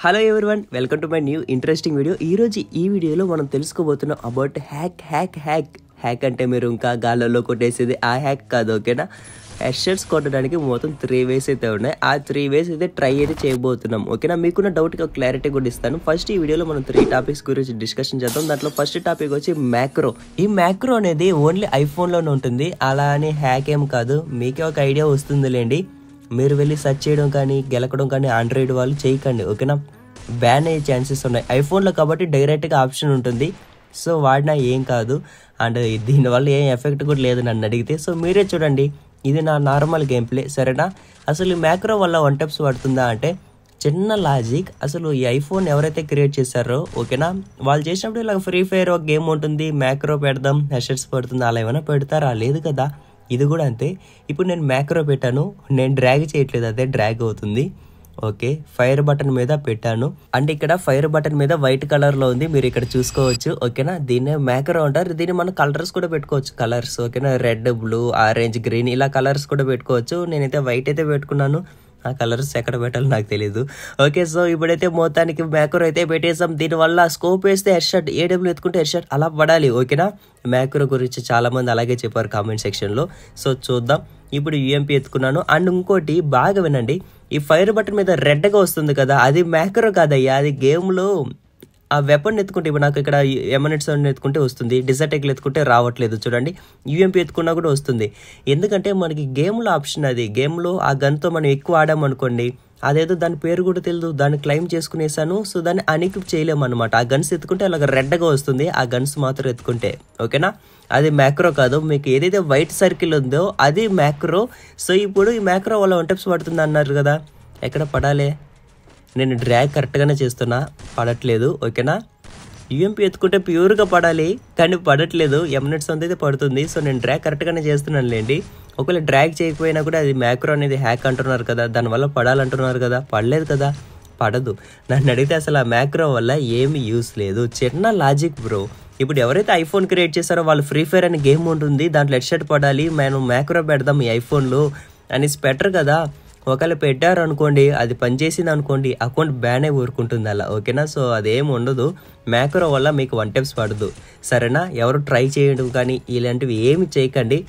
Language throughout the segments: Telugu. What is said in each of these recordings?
Hello everyone, welcome to my new interesting video. ఈరోజు ఈ వీడియోలో మనం తెలుసుకోబోతున్నాం అబౌట్ హ్యాక్ అంటే మీరు ఇంకా గాల్లో కొట్టేసేది ఆ హ్యాక్ కాదు, ఓకేనా. హెడ్షర్ట్స్ కొట్టడానికి మొత్తం 3 వేస్ అయితే ఉన్నాయి. ఆ 3 వేస్ అయితే ట్రై అయితే చేయబోతున్నాం, ఓకేనా. మీకున్న డౌట్కి క్లారిటీ కూడా ఇస్తాను. ఫస్ట్ ఈ వీడియోలో మనం 3 టాపిక్స్ గురించి డిస్కషన్ చేద్దాం. దాంట్లో ఫస్ట్ టాపిక్ వచ్చి మ్యాక్రో. ఈ మ్యాక్రో అనేది ఓన్లీ ఐఫోన్లోనే ఉంటుంది, అలా అని హ్యాక్ ఏం కాదు. మీకే ఒక ఐడియా వస్తుందిలేండి. మీరు వెళ్ళి సెర్చ్ చేయడం కానీ గెలకడం కానీ ఆండ్రాయిడ్ వాళ్ళు చేయకండి, ఓకేనా. బ్యాన్ అయ్యే ఛాన్సెస్ ఉన్నాయి. ఐఫోన్లో కాబట్టి డైరెక్ట్గా ఆప్షన్ ఉంటుంది, సో వాడినా ఏం కాదు. అండ్ దీనివల్ల ఏం ఎఫెక్ట్ కూడా లేదు నన్ను అడిగితే. సో మీరే చూడండి, ఇది నా నార్మల్ గేమ్ ప్లే, సరేనా. అసలు ఈ మ్యాక్రో వల్ల 1 టెప్స్ పడుతుందా అంటే చిన్న లాజిక్. అసలు ఈ ఐఫోన్ ఎవరైతే క్రియేట్ చేశారో, ఓకేనా, వాళ్ళు చేసినప్పుడు ఇలా ఫ్రీ ఫైర్ ఒక గేమ్ ఉంటుంది, మ్యాక్రో పెడదాం హెడ్షెట్స్ పడుతుంది, అలా ఏమైనా పెడతారా? లేదు కదా. ఇది కూడా అంతే. ఇప్పుడు నేను మ్యాక్రో పెట్టాను, నేను డ్రాగ్ చేయట్లేదు, అదే డ్రాగ్ అవుతుంది. ఓకే, ఫైర్ బటన్ మీద పెట్టాను, అంటే ఇక్కడ ఫైర్ బటన్ మీద వైట్ కలర్లో ఉంది, మీరు ఇక్కడ చూసుకోవచ్చు, ఓకేనా. దీన్నే మ్యాక్రో అంటారు. దీన్ని మనం కలర్స్ కూడా పెట్టుకోవచ్చు, కలర్స్, ఓకేనా. రెడ్, బ్లూ, ఆరెంజ్, గ్రీన్ ఇలా కలర్స్ కూడా పెట్టుకోవచ్చు. నేనైతే వైట్ అయితే పెట్టుకున్నాను, ఆ కలర్స్ ఎక్కడ పెట్టాలో నాకు తెలీదు. ఓకే, సో ఇప్పుడైతే మొత్తానికి మ్యాక్రో అయితే పెట్టేసాం. దీనివల్ల స్కోప్ వేస్తే హెడ్షాట్, ఏడబ్ల్యూ ఎత్తుకుంటే హెడ్షాట్ అలా పడాలి, ఓకేనా. మ్యాక్రో గురించి చాలామంది అలాగే చెప్పారు కామెంట్ సెక్షన్లో. సో చూద్దాం. ఇప్పుడు యూఎంపీ ఎత్తుకున్నాను. అండ్ ఇంకోటి బాగా వినండి, ఈ ఫైర్ బటన్ మీద రెడ్గా వస్తుంది కదా, అది మ్యాక్రో కాదయ్యా, అది గేమ్లో ఆ వెపన్ ఎత్తుకుంటే. ఇప్పుడు నాకు ఇక్కడ ఎమనెట్స్ ఎత్తుకుంటే వస్తుంది, డిజర్టెక్లు ఎత్తుకుంటే రావట్లేదు. చూడండి, యూఎంపీ ఎత్తుకున్నా కూడా వస్తుంది. ఎందుకంటే మనకి గేమ్లో ఆప్షన్ అది. గేమ్లో ఆ గన్తో మనం ఎక్కువ ఆడామనుకోండి, అదేదో దాని పేరు కూడా తెలియదు, దాన్ని క్లైమ్ చేసుకునేసాను. సో దాన్ని అన్ఎక్విప్ చేయలేము అనమాట. ఆ గన్స్ ఎత్తుకుంటే అలాగ రెడ్గా వస్తుంది, ఆ గన్స్ మాత్రం ఎత్తుకుంటే, ఓకేనా. అది మ్యాక్రో కాదు. మీకు ఏదైతే వైట్ సర్కిల్ ఉందో అది మ్యాక్రో. సో ఇప్పుడు ఈ మ్యాక్రో వల్ల 1 టెప్స్ పడుతుంది అన్నారు కదా, ఎక్కడ పడాలి? నేను డ్రాగ్ కరెక్ట్గానే చేస్తున్నా, పడట్లేదు, ఓకేనా. యూఎంపీ ఎత్తుకుంటే ప్యూర్గా పడాలి, కానీ పడట్లేదు. ఎమినెట్స్ అయితే పడుతుంది. సో నేను డ్రాగ్ కరెక్ట్గానే చేస్తున్నాను లేండి. ఒకవేళ డ్రాగ్ చేయకపోయినా కూడా అది మ్యాక్రో అనేది హ్యాక్ అంటున్నారు కదా, దానివల్ల పడాలంటున్నారు కదా, పడలేదు కదా, పడదు. నన్ను అడిగితే అసలు ఆ మ్యాక్రో వల్ల ఏమి యూస్ లేదు. చిన్న లాజిక్ బ్రో. ఇప్పుడు ఎవరైతే ఐఫోన్ క్రియేట్ చేశారో వాళ్ళు ఫ్రీ ఫైర్ అనే గేమ్ ఉంటుంది, దాంట్లో హెడ్షాట్ పడాలి, మనం మ్యాక్రో పెడదాం ఈ ఐఫోన్లో అనేసి పెట్టరు కదా. ఒకవేళ పెట్టారు అనుకోండి, అది పనిచేసింది అనుకోండి, అకౌంట్ బ్యాన్ అయి ఊరుకుంటుంది అలా, ఓకేనా. సో అదేం ఉండదు. మ్యాక్రో వల్ల మీకు 1 టెప్స్ పడదు, సరేనా. ఎవరు ట్రై చేయడం కానీ ఇలాంటివి ఏమి చేయకండి.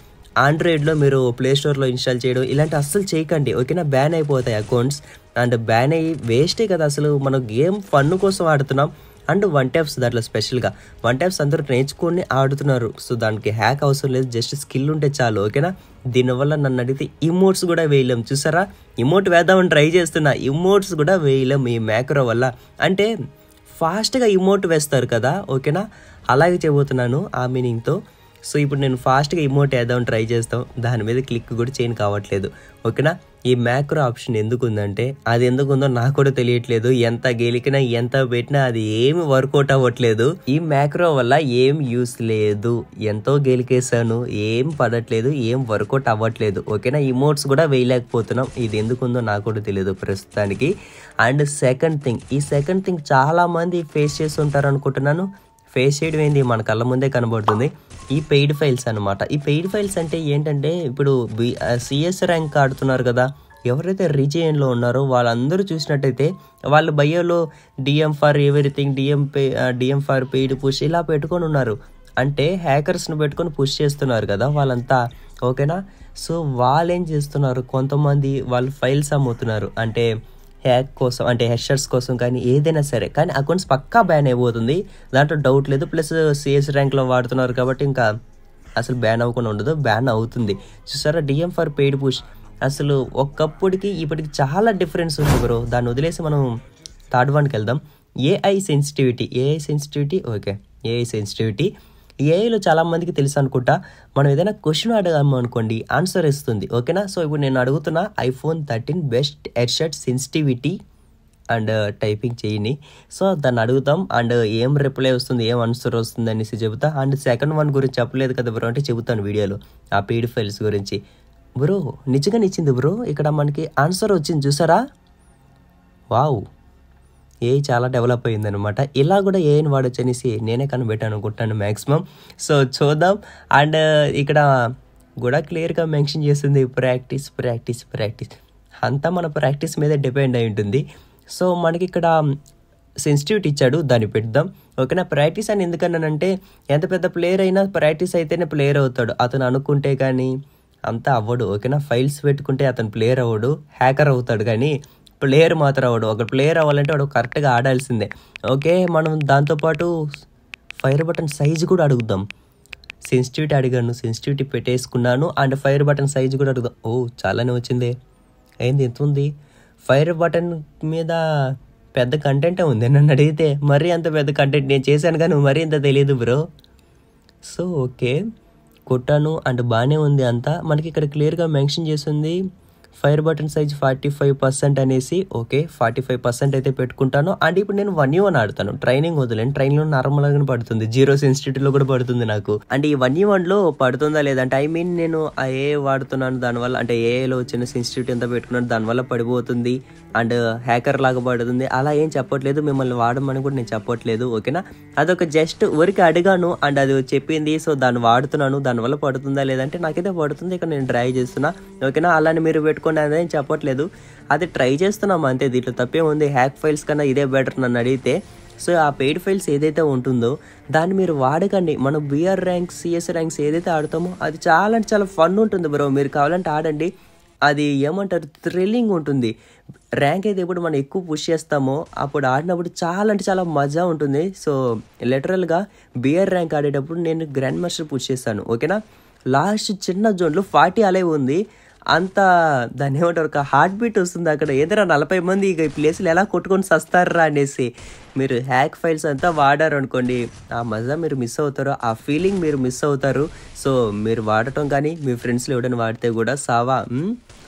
ఆండ్రాయిడ్లో మీరు ప్లేస్టోర్లో ఇన్స్టాల్ చేయడం ఇలాంటి అస్సలు చేయకండి, ఓకేనా. బ్యాన్ అయిపోతాయి అకౌంట్స్. అండ్ బ్యాన్ అయ్యి వేస్టే కదా. అసలు మనం గేమ్ ఫన్ కోసం ఆడుతున్నాం. అండ్ 1 టెప్స్ దాంట్లో స్పెషల్గా 1 టెప్స్ అందరూ నేర్చుకొని ఆడుతున్నారు. సో దానికి హ్యాక్ అవసరం లేదు, జస్ట్ స్కిల్ ఉంటే చాలు, ఓకేనా. దీనివల్ల నన్ను అడిగితే ఇమోట్స్ కూడా వేయలేం. చూసారా, ఇమోట్ వేద్దామని ట్రై చేస్తున్నా, ఇమోట్స్ కూడా వేయలేం ఈ మ్యాక్రో వల్ల. అంటే ఫాస్ట్గా ఇమోట్ వేస్తారు కదా, ఓకేనా, అలాగే చెబుతున్నాను ఆ మీనింగ్తో. సో ఇప్పుడు నేను ఫాస్ట్గా ఇమోట్ వేద్దామని ట్రై చేస్తాం, దాని మీద క్లిక్ కూడా చేయని కావట్లేదు, ఓకేనా. ఈ మ్యాక్రో ఆప్షన్ ఎందుకు ఉందంటే, అది ఎందుకు ఉందో నాకు కూడా తెలియట్లేదు. ఎంత గెలికినా ఎంత పెట్టినా అది ఏమి వర్కౌట్ అవ్వట్లేదు. ఈ మ్యాక్రో వల్ల ఏం యూస్ లేదు. ఎంతో గెలికేసాను, ఏం పడట్లేదు, ఏం వర్కౌట్ అవ్వట్లేదు, ఓకేనా. ఇమోట్స్ కూడా వేయలేకపోతున్నాం. ఇది ఎందుకు ఉందో నాకు కూడా తెలియదు ప్రస్తుతానికి. అండ్ ఈ సెకండ్ థింగ్ చాలా మంది ఫేస్ చేసి ఉంటారు అనుకుంటున్నాను. ఫేస్ చేయడం ఏంది, మన కళ్ళ ముందే కనబడుతుంది. ఈ పెయిడ్ ఫైల్స్ అనమాట. ఈ పెయిడ్ ఫైల్స్ అంటే ఏంటంటే, ఇప్పుడు సిఎస్ ర్యాంక్ ఆడుతున్నారు కదా, ఎవరైతే రీజియన్లో ఉన్నారో వాళ్ళందరూ చూసినట్టయితే వాళ్ళు బయోలో DM for everything, DM for paid push ఇలా పెట్టుకొని ఉన్నారు. అంటే హ్యాకర్స్ను పెట్టుకొని పుష్ చేస్తున్నారు కదా వాళ్ళంతా, ఓకేనా. సో వాళ్ళు ఏం చేస్తున్నారు, కొంతమంది వాళ్ళు ఫైల్స్ అమ్ముతున్నారు, అంటే హ్యాక్ కోసం, అంటే హెడ్షాట్స్ కోసం కానీ ఏదైనా సరే. కానీ అకౌంట్స్ పక్కా బ్యాన్ అయిపోతుంది, దాంట్లో డౌట్ లేదు. ప్లస్ సిఎస్ ర్యాంక్లో వాడుతున్నారు కాబట్టి ఇంకా అసలు బ్యాన్ అవ్వకుండా ఉండదు, బ్యాన్ అవుతుంది. చూసారా, డిఎం ఫర్ పెయిడ్ పుష్. అసలు ఒకప్పటికి ఇప్పటికి చాలా డిఫరెన్స్ ఉంది బ్రో. దాన్ని వదిలేసి మనం థర్డ్ వన్కి వెళ్దాం. AI sensitivity, okay. AI sensitivity ఏఐలో చాలా మందికి తెలుసు అనుకుంటా. మనం ఏదైనా క్వశ్చన్ అడగాము అనుకోండి, ఆన్సర్ ఇస్తుంది, ఓకేనా. సో ఇప్పుడు నేను అడుగుతున్నా iPhone 13 best headshot sensitivity and typing చేయని. సో దాన్ని అడుగుతాం, అండ్ ఏం రిప్లై వస్తుంది, ఏం ఆన్సర్ వస్తుంది అనేసి చెబుతా. అండ్ సెకండ్ వన్ గురించి చెప్పలేదు కదా బ్రో అంటే చెబుతాను వీడియోలో, ఆ పీడి ఫైల్స్ గురించి. బ్రో నిజంగా ఇచ్చింది బ్రో, ఇక్కడ మనకి ఆన్సర్ వచ్చింది చూసారా. వావ్, ఏఐ చాలా డెవలప్ అయ్యిందనమాట. ఇలా కూడా ఏఐని వాడచ్చు అనేసి నేనే కనిపెట్టాను అనుకుంటాను మ్యాక్సిమం. సో చూద్దాం. అండ్ ఇక్కడ కూడా క్లియర్గా మెన్షన్ చేస్తుంది ప్రాక్టీస్. అంతా మన ప్రాక్టీస్ మీద డిపెండ్ అయి ఉంటుంది. సో మనకి ఇక్కడ సెన్సిటివిటీ ఇచ్చాడు, దాన్ని పెడదాం. ఓకేనా. ప్రాక్టీస్ అని ఎందుకన్నానంటే ఎంత పెద్ద ప్లేయర్ అయినా ప్రాక్టీస్ అయితేనే ప్లేయర్ అవుతాడు. అతను అనుకుంటే కానీ అంతా అవ్వడు. ఓకేనా. ఫైల్స్ పెట్టుకుంటే అతను ప్లేయర్ అవ్వడు, హ్యాకర్ అవుతాడు, కానీ ప్లేయర్ మాత్రం అవ్వడు. ఒక ప్లేయర్ అవ్వాలంటే వాడు కరెక్ట్గా ఆడాల్సిందే. ఓకే. మనం దాంతోపాటు ఫైర్ బటన్ సైజు కూడా అడుగుదాం. సెన్సిటివిటీ అడిగాను, సెన్సిటివిటీ పెట్టేసుకున్నాను. అండ్ ఫైర్ బటన్ సైజు కూడా అడుగుదాం. ఓ చాలానే వచ్చింది. ఏంది ఎంత ఉంది? ఫైర్ బటన్ మీద పెద్ద కంటెంటే ఉంది నన్ను అడిగితే. మరీ అంత పెద్ద కంటెంట్ నేను చేశాను కానీ మరీ ఇంత తెలియదు బ్రో. సో ఓకే కొట్టాను అండ్ బాగానే ఉంది అంతా. మనకి ఇక్కడ క్లియర్గా మెన్షన్ చేసింది ఫైర్ బటన్ సైజ్ 45% అనేసి. ఓకే 45% అయితే పెట్టుకుంటాను. అండ్ ఇప్పుడు నేను 1v1 ఆడతాను. ట్రైనింగ్ వదిలేను, ట్రైనింగ్లో నార్మల్గానే పడుతుంది, 0 సెన్సిటివిటీలో కూడా పడుతుంది నాకు. అండ్ ఈ 1v1లో పడుతుందా లేదంటే ఐ మీన్ నేను ఆ ఏ వాడుతున్నాను దానివల్ల, అంటే ఏలో వచ్చిన సెన్సిటివిటీ ఎంత పెట్టుకున్నాను దానివల్ల పడిపోతుంది అండ్ హ్యాకర్ లాగా పడుతుంది అలా ఏం చెప్పట్లేదు. మిమ్మల్ని వాడమని కూడా నేను చెప్పట్లేదు. ఓకేనా. అదొక జస్ట్ ఊరికి అడిగాను అండ్ అది చెప్పింది. సో దాన్ని వాడుతున్నాను, దానివల్ల పడుతుందా లేదంటే నాకైతే పడుతుంది, ఇక్కడ నేను ట్రై చేస్తున్నా. ఓకేనా. అలానే మీరు పెట్టుకోండి అదేం చెప్పట్లేదు, అది ట్రై చేస్తున్నాం అంతే. దీంట్లో తప్పే ఉంది. హ్యాక్ ఫైల్స్ కన్నా ఇదే బెటర్ నన్ను అడిగితే. సో ఆ పెయిడ్ ఫైల్స్ ఏదైతే ఉంటుందో దాన్ని మీరు వాడకండి. మనం బిఆర్ ర్యాంక్స్, సిఎస్ ర్యాంక్స్ ఏదైతే ఆడతామో అది చాలా అంటే చాలా ఫన్ ఉంటుంది బ్రో. మీరు కావాలంటే ఆడండి. అది ఏమంటారు, థ్రిల్లింగ్ ఉంటుంది. ర్యాంక్ అయితే ఎప్పుడు మనం ఎక్కువ పుష్ చేస్తామో అప్పుడు ఆడినప్పుడు చాలా అంటే చాలా మజా ఉంటుంది. సో లిటరల్గా బిఆర్ ర్యాంక్ ఆడేటప్పుడు నేను గ్రాండ్ మాస్టర్ పుష్ చేస్తాను. ఓకేనా. లాస్ట్ చిన్న జోన్లో 40 అలైవ్ ఉంది. అంత దాన్ని ఏమంటారు, ఒక హార్ట్ బీట్ వస్తుంది అక్కడ. ఏదైనా 40 మంది ఇక ఈ ప్లేస్లో ఎలా కొట్టుకొని సస్తారా అనేసి. మీరు హ్యాక్ ఫైల్స్ అంతా వాడారు అనుకోండి, ఆ మజా మీరు మిస్ అవుతారు, ఆ ఫీలింగ్ మీరు మిస్ అవుతారు. సో మీరు వాడటం కానీ మీ ఫ్రెండ్స్లో ఎవడైనా వాడితే కూడా సావా.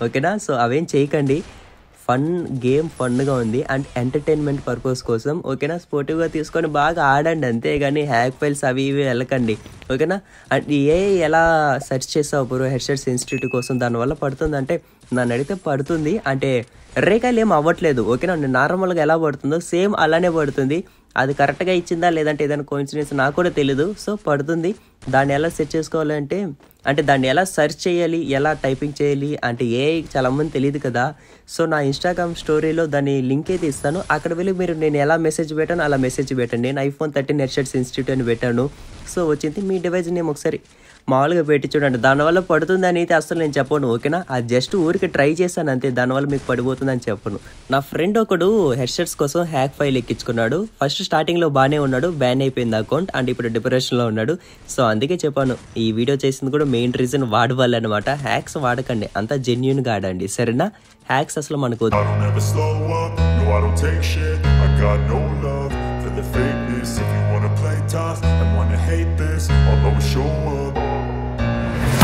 ఓకేనా. సో అవేం చేయకండి. ఫన్ గేమ్ ఫన్గా ఉంది అండ్ ఎంటర్టైన్మెంట్ పర్పస్ కోసం. ఓకేనా. స్పోర్టివ్గా తీసుకొని బాగా ఆడండి అంతేగాని హ్యాక్ ఫైల్స్ అవి ఇవి వెళ్ళకండి. ఓకేనా. అండ్ ఎలా సెర్చ్ చేస్తావు బ్రో హెడ్సెట్ సెన్సిటివిటీ కోసం, దానివల్ల పడుతుంది అంటే నన్ను అడిగితే పడుతుంది. అంటే రేఖలు ఏం అవ్వట్లేదు. ఓకేనా. నార్మల్గా ఎలా పడుతుందో సేమ్ అలానే పడుతుంది. అది కరెక్ట్గా ఇచ్చిందా లేదంటే ఏదైనా కోఇన్సిడెన్స్ నాకు కూడా తెలీదు. సో పడుతుంది. దాన్ని ఎలా సెర్చ్ చేసుకోవాలంటే, అంటే దాన్ని ఎలా సెర్చ్ చేయాలి, ఎలా టైపింగ్ చేయాలి అంటే చాలామంది తెలియదు కదా. సో నా ఇన్స్టాగ్రామ్ స్టోరీలో దాని లింక్ అయితే ఇస్తాను. అక్కడ వెళ్ళి మీరు నేను ఎలా మెసేజ్ పెట్టాను అలా మెసేజ్ పెట్టండి. నేను iPhone 13 హెడ్సెట్ సెన్సిటివిటీ అని పెట్టాను. సో వచ్చింది. మీ డివైస్ నేమ్ ఒకసారి మామూలుగా పెట్టి చూడండి. దానివల్ల పడుతుంది అని అయితే అసలు నేను చెప్పను. ఓకేనా. అది జస్ట్ ఊరికి ట్రై చేశాను అంతే, దానివల్ల మీకు పడిపోతుంది అని చెప్పను. నా ఫ్రెండ్ ఒకడు హెడ్సెట్స్ కోసం హ్యాక్ ఫైల్ ఎక్కించుకున్నాడు. ఫస్ట్ స్టార్టింగ్లో బాగానే ఉన్నాడు, బ్యాన్ అయిపోయింది అకౌంట్ అండ్ ఇప్పుడు డిప్రెషన్లో ఉన్నాడు. సో అందుకే చెప్పాను ఈ వీడియో చేసింది కూడా మెయిన్ రీజన్ వాడి వల్ల అనమాట. హ్యాక్స్ వాడకండి, అంతా జెన్యూన్గా ఆడండి. సరేనా. హ్యాక్స్ అసలు మనకు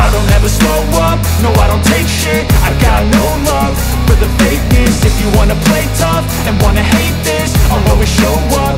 I don't ever slow up, no I don't take shit. I got no love for the fakeness. If you wanna play tough and wanna hate this, I'll always show up.